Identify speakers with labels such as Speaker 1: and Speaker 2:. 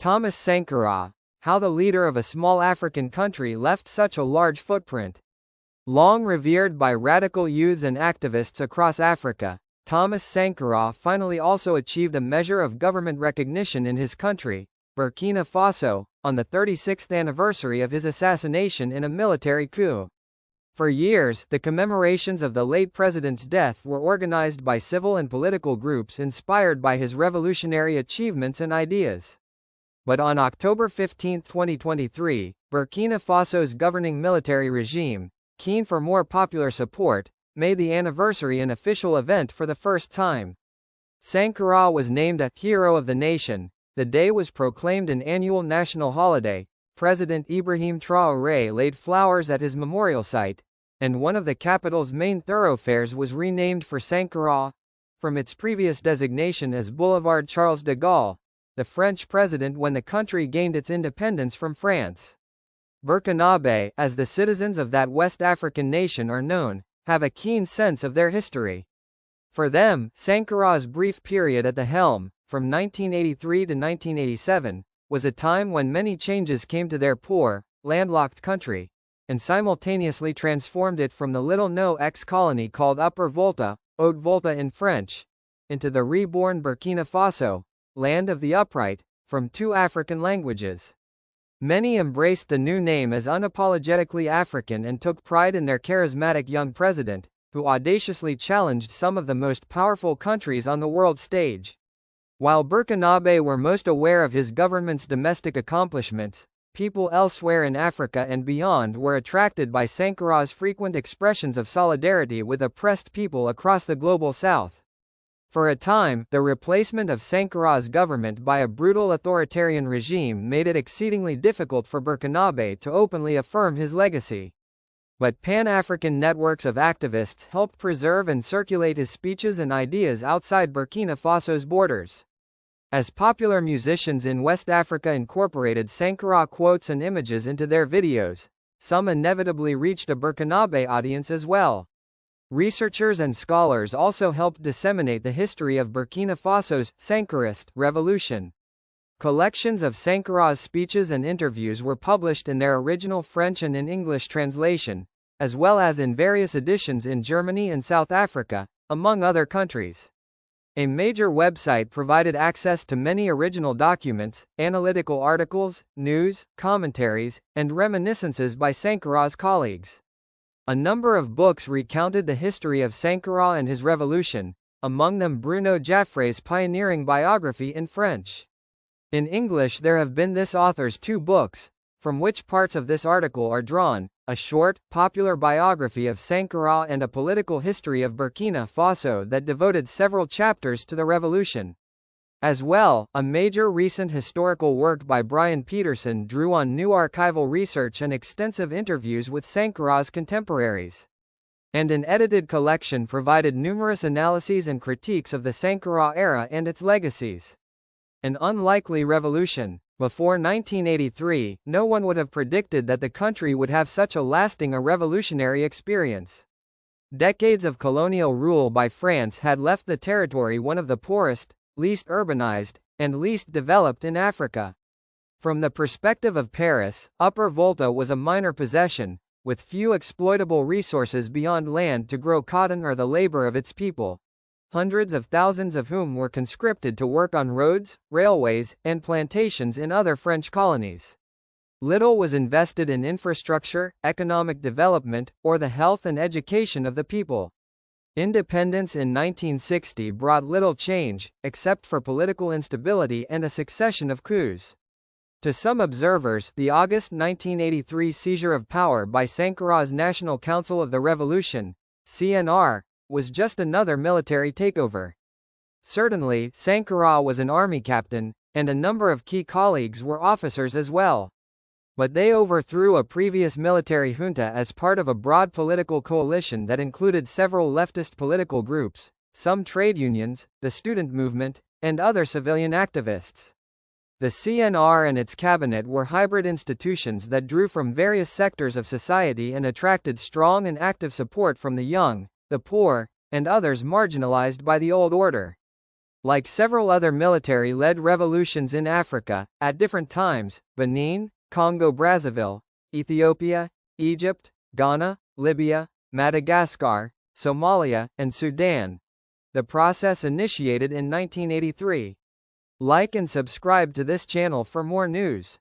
Speaker 1: Thomas Sankara, how the leader of a small African country left such a large footprint. Long revered by radical youths and activists across Africa, Thomas Sankara finally also achieved a measure of government recognition in his country, Burkina Faso, on the 36th anniversary of his assassination in a military coup. For years, the commemorations of the late president's death were organized by civil and political groups inspired by his revolutionary achievements and ideas. But on October 15, 2023, Burkina Faso's governing military regime, keen for more popular support, made the anniversary an official event for the first time. Sankara was named a hero of the nation. The day was proclaimed an annual national holiday. President Ibrahim Traoré laid flowers at his memorial site, and one of the capital's main thoroughfares was renamed for Sankara, from its previous designation as Boulevard Charles de Gaulle, the French president when the country gained its independence from France. Burkinabe, as the citizens of that West African nation are known, have a keen sense of their history. For them, Sankara's brief period at the helm, from 1983 to 1987, was a time when many changes came to their poor, landlocked country, and simultaneously transformed it from the little-known ex-colony called Upper Volta, Haute Volta in French, into the reborn Burkina Faso, Land of the Upright, from two African languages. Many embraced the new name as unapologetically African and took pride in their charismatic young president, who audaciously challenged some of the most powerful countries on the world stage. While Burkinabe were most aware of his government's domestic accomplishments, people elsewhere in Africa and beyond were attracted by Sankara's frequent expressions of solidarity with oppressed people across the global south. For a time, the replacement of Sankara's government by a brutal authoritarian regime made it exceedingly difficult for Burkinabe to openly affirm his legacy. But Pan-African networks of activists helped preserve and circulate his speeches and ideas outside Burkina Faso's borders. As popular musicians in West Africa incorporated Sankara quotes and images into their videos, some inevitably reached a Burkinabe audience as well. Researchers and scholars also helped disseminate the history of Burkina Faso's Sankarist revolution. Collections of Sankara's speeches and interviews were published in their original French and in English translation, as well as in various editions in Germany and South Africa, among other countries. A major website provided access to many original documents, analytical articles, news, commentaries, and reminiscences by Sankara's colleagues. A number of books recounted the history of Sankara and his revolution, among them Bruno Jaffray's pioneering biography in French. In English there have been this author's two books, from which parts of this article are drawn, a short, popular biography of Sankara and a political history of Burkina Faso that devoted several chapters to the revolution. As well, a major recent historical work by Brian Peterson drew on new archival research and extensive interviews with Sankara's contemporaries. And an edited collection provided numerous analyses and critiques of the Sankara era and its legacies. An unlikely revolution. Before 1983, no one would have predicted that the country would have such a lasting revolutionary experience. Decades of colonial rule by France had left the territory one of the poorest, least urbanized, and least developed in Africa. From the perspective of Paris, Upper Volta was a minor possession, with few exploitable resources beyond land to grow cotton or the labor of its people, hundreds of thousands of whom were conscripted to work on roads, railways, and plantations in other French colonies. Little was invested in infrastructure, economic development, or the health and education of the people. Independence in 1960 brought little change, except for political instability and a succession of coups. To some observers, the August 1983 seizure of power by Sankara's National Council of the Revolution, CNR, was just another military takeover. Certainly, Sankara was an army captain, and a number of key colleagues were officers as well. But they overthrew a previous military junta as part of a broad political coalition that included several leftist political groups, some trade unions, the student movement, and other civilian activists. The CNR and its cabinet were hybrid institutions that drew from various sectors of society and attracted strong and active support from the young, the poor, and others marginalized by the old order. Like several other military-led revolutions in Africa, at different times, Benin, Congo-Brazzaville, Ethiopia, Egypt, Ghana, Libya, Madagascar, Somalia, and Sudan. The process initiated in 1983. Like and subscribe to this channel for more news.